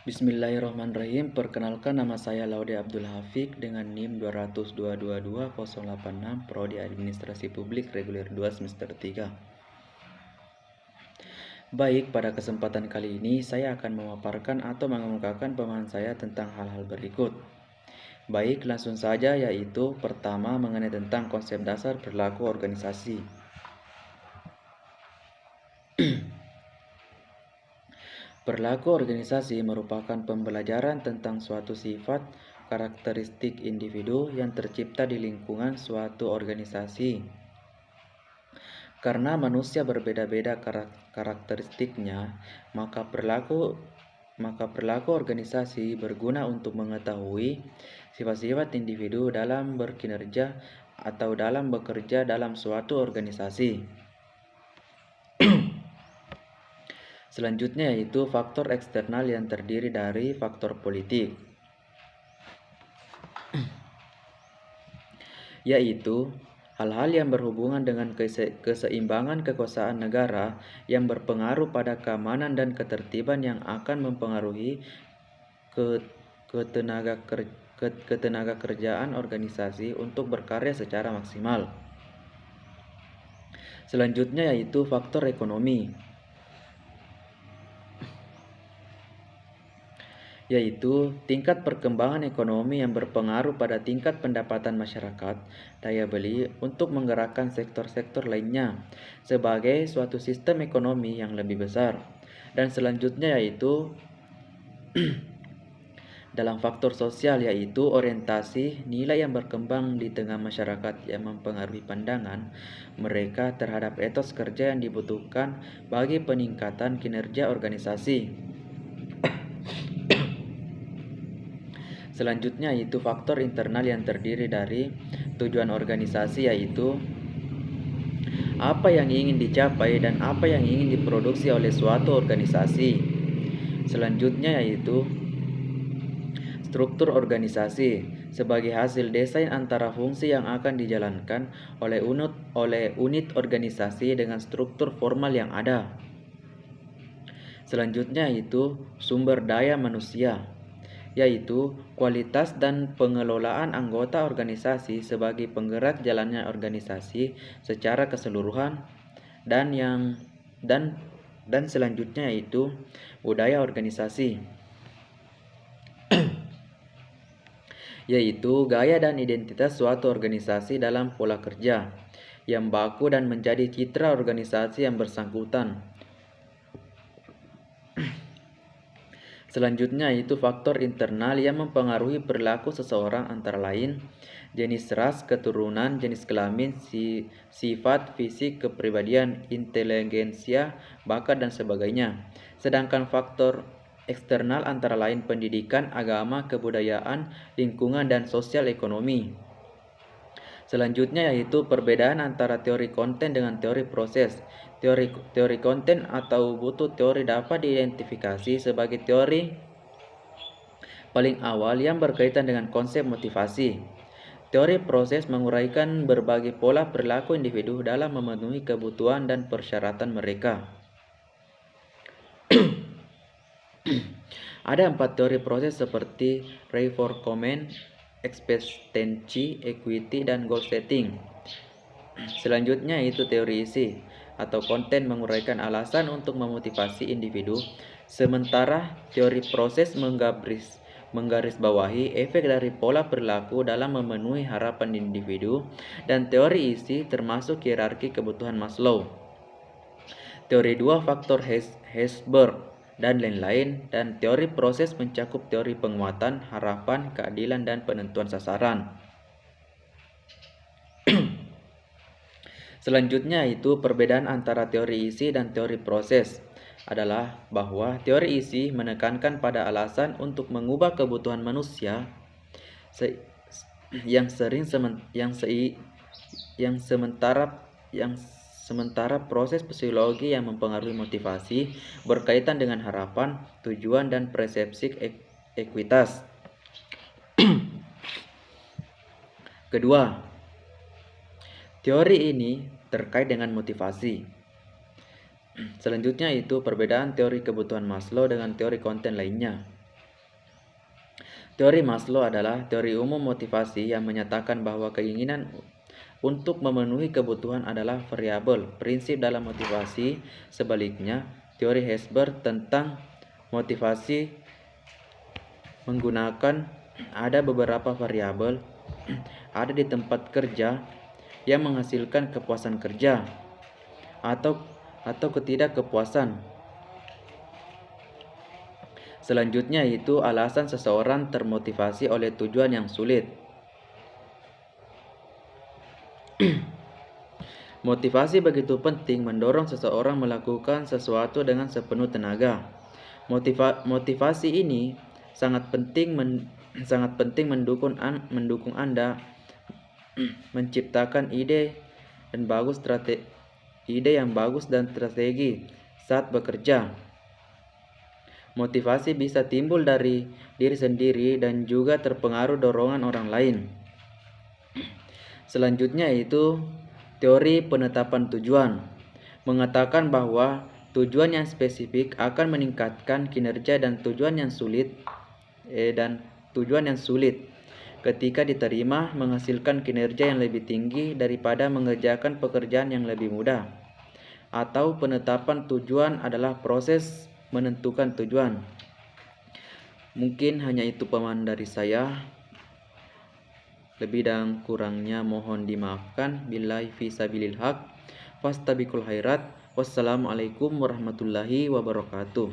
Bismillahirrahmanirrahim. Perkenalkan, nama saya Laude Abdul Hafik dengan NIM 202222086, Prodi Administrasi Publik Reguler 2 semester 3. Baik, pada kesempatan kali ini saya akan memaparkan atau mengemukakan pemahaman saya tentang hal-hal berikut. Baik, langsung saja, yaitu pertama mengenai tentang konsep dasar perilaku organisasi. Perilaku organisasi merupakan pembelajaran tentang suatu sifat karakteristik individu yang tercipta di lingkungan suatu organisasi. Karena manusia berbeda-beda karakteristiknya, maka perilaku organisasi berguna untuk mengetahui sifat-sifat individu dalam berkinerja atau dalam bekerja dalam suatu organisasi. Selanjutnya yaitu faktor eksternal yang terdiri dari faktor politik, yaitu hal-hal yang berhubungan dengan keseimbangan kekuasaan negara yang berpengaruh pada keamanan dan ketertiban yang akan mempengaruhi ketenaga kerjaan organisasi untuk berkarya secara maksimal. Selanjutnya yaitu faktor ekonomi, yaitu tingkat perkembangan ekonomi yang berpengaruh pada tingkat pendapatan masyarakat, daya beli untuk menggerakkan sektor-sektor lainnya sebagai suatu sistem ekonomi yang lebih besar. Dan selanjutnya yaitu dalam faktor sosial, yaitu orientasi nilai yang berkembang di tengah masyarakat yang mempengaruhi pandangan mereka terhadap etos kerja yang dibutuhkan bagi peningkatan kinerja organisasi. Selanjutnya yaitu faktor internal yang terdiri dari tujuan organisasi, yaitu apa yang ingin dicapai dan apa yang ingin diproduksi oleh suatu organisasi. Selanjutnya yaitu struktur organisasi sebagai hasil desain antara fungsi yang akan dijalankan oleh unit organisasi dengan struktur formal yang ada. Selanjutnya yaitu sumber daya manusia, yaitu kualitas dan pengelolaan anggota organisasi sebagai penggerak jalannya organisasi secara keseluruhan. Dan selanjutnya yaitu budaya organisasi, yaitu gaya dan identitas suatu organisasi dalam pola kerja yang baku dan menjadi citra organisasi yang bersangkutan. Selanjutnya yaitu faktor internal yang mempengaruhi perilaku seseorang, antara lain jenis ras, keturunan, jenis kelamin, sifat fisik, kepribadian, inteligensia, bakat, dan sebagainya. Sedangkan faktor eksternal antara lain pendidikan, agama, kebudayaan, lingkungan, dan sosial ekonomi. Selanjutnya yaitu perbedaan antara teori konten dengan teori proses. Teori konten atau butuh teori dapat diidentifikasi sebagai teori paling awal yang berkaitan dengan konsep motivasi. Teori proses menguraikan berbagai pola perilaku individu dalam memenuhi kebutuhan dan persyaratan mereka. Ada 4 teori proses seperti reinforcement, expectancy, equity, dan goal setting. Selanjutnya itu teori isi atau konten menguraikan alasan untuk memotivasi individu, sementara teori proses menggarisbawahi efek dari pola perilaku dalam memenuhi harapan individu, dan teori isi termasuk hierarki kebutuhan Maslow. Teori 2 faktor Herzberg dan lain-lain, dan teori proses mencakup teori penguatan, harapan, keadilan, dan penentuan sasaran. Selanjutnya itu perbedaan antara teori isi dan teori proses adalah bahwa teori isi menekankan pada alasan untuk mengubah kebutuhan manusia sementara proses psikologi yang mempengaruhi motivasi berkaitan dengan harapan, tujuan, dan persepsi ekuitas. Kedua, teori ini terkait dengan motivasi. Selanjutnya itu perbedaan teori kebutuhan Maslow dengan teori konten lainnya. Teori Maslow adalah teori umum motivasi yang menyatakan bahwa keinginan untuk memenuhi kebutuhan adalah variabel prinsip dalam motivasi. Sebaliknya, teori Herzberg tentang motivasi menggunakan ada beberapa variabel ada di tempat kerja yang menghasilkan kepuasan kerja atau ketidakkepuasan. Selanjutnya itu alasan seseorang termotivasi oleh tujuan yang sulit. Motivasi begitu penting mendorong seseorang melakukan sesuatu dengan sepenuh tenaga. Motivasi ini sangat penting mendukung Anda menciptakan ide yang bagus dan strategi saat bekerja. Motivasi bisa timbul dari diri sendiri dan juga terpengaruh dorongan orang lain. Selanjutnya itu teori penetapan tujuan, mengatakan bahwa tujuan yang spesifik akan meningkatkan kinerja dan tujuan yang sulit ketika diterima menghasilkan kinerja yang lebih tinggi daripada mengerjakan pekerjaan yang lebih mudah. Atau penetapan tujuan adalah proses menentukan tujuan. Mungkin hanya itu pemahaman dari saya. Lebih dan kurangnya mohon dimaafkan. Billahi fisabilil haq. Fastabiqul khairat. Wassalamualaikum warahmatullahi wabarakatuh.